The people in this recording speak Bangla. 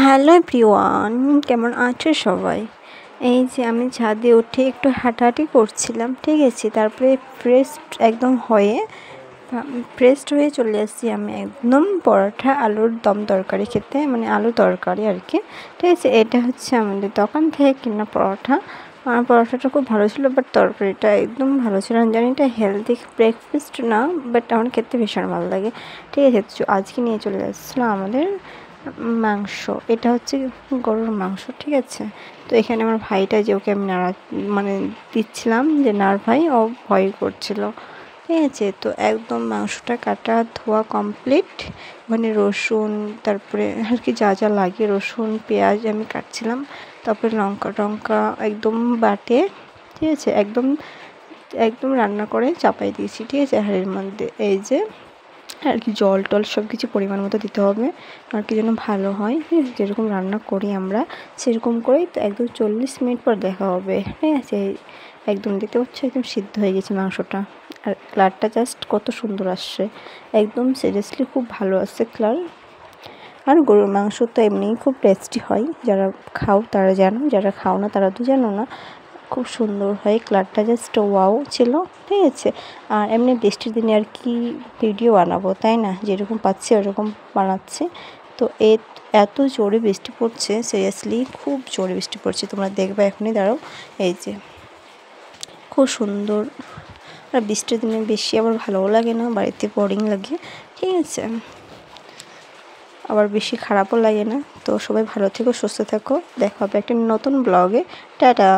হ্যালো এভরিওয়ান, কেমন আছো সবাই? এই যে আমি ছাদে উঠে একটু হাঁটাহাঁটি করছিলাম, ঠিক আছে। তারপরে ফ্রেশড হয়ে চলে আসছি আমি একদম পরোটা আলুর দম তরকারি খেতে, মানে আলু তরকারি আর কি, ঠিক আছে। এটা হচ্ছে আমাদের দোকান থেকে কেনা পরোটা। আমার পরোটাটা খুব ভালো ছিল, বাট তরকারিটা একদম ভালো ছিল না। জানি এটা হেলদি ব্রেকফাস্ট না, বাট আমার খেতে ভীষণ ভালো লাগে, ঠিক আছে। আজকে নিয়ে চলে আসছিলাম আমাদের মাংস। এটা হচ্ছে গরুর মাংস, ঠিক আছে। তো এখানে আমার ভাইটা, যে ওকে আমি মানে দিচ্ছিলাম যে ভাই, ও ভয় করছিল, ঠিক আছে। তো একদম মাংসটা কাটা ধোয়া কমপ্লিট। মানে রসুন, তারপরে আর কি যা যা লাগে, রসুন পেঁয়াজ আমি কাটছিলাম। তারপরে লঙ্কা টঙ্কা একদম বাটে, ঠিক আছে। একদম একদম রান্না করে চাপাই দিয়েছি, ঠিক আছে, হাঁড়ির মধ্যে। এই যে আর কি জল টল সব কিছু পরিমাণ মতো দিতে হবে, আর কি যেন ভালো হয়, যেরকম রান্না করি আমরা সেরকম করেই। তো একদম 40 মিনিট পর দেখা হবে, ঠিক আছে। একদম দেখতে পাচ্ছ, একদম সিদ্ধ হয়ে গেছে মাংসটা। আর কালারটা জাস্ট কত সুন্দর আসছে, একদম সিরিয়াসলি খুব ভালো আসছে কালার। আর গরুর মাংস তো এমনিই খুব টেস্টি হয়, যারা খাও তারা জানো, যারা খাও না তারা তো জানো না। খুব সুন্দর হয়, কালারটা জাস্ট ওয়াও ছিল, ঠিক আছে। আর এমনি বৃষ্টির দিনে আর কি ভিডিও বানাবো, তাই না? যেরকম পাচ্ছি ওরকম বানাচ্ছি। তো এত জোরে বৃষ্টি পড়ছে, সিরিয়াসলি খুব জোরে বৃষ্টি পড়ছে, তোমরা দেখবে এখনই, দাঁড়াও। এই যে খুব সুন্দর। আর বৃষ্টির দিনে বেশি আবার ভালোও লাগে না, বাড়িতে বোরিং লাগে, ঠিক আছে। আবার বেশি খারাপও লাগে না। তো সবাই ভালো থেকো, সুস্থ থাকো, দেখা হবে একটা নতুন ব্লগে। টাটা।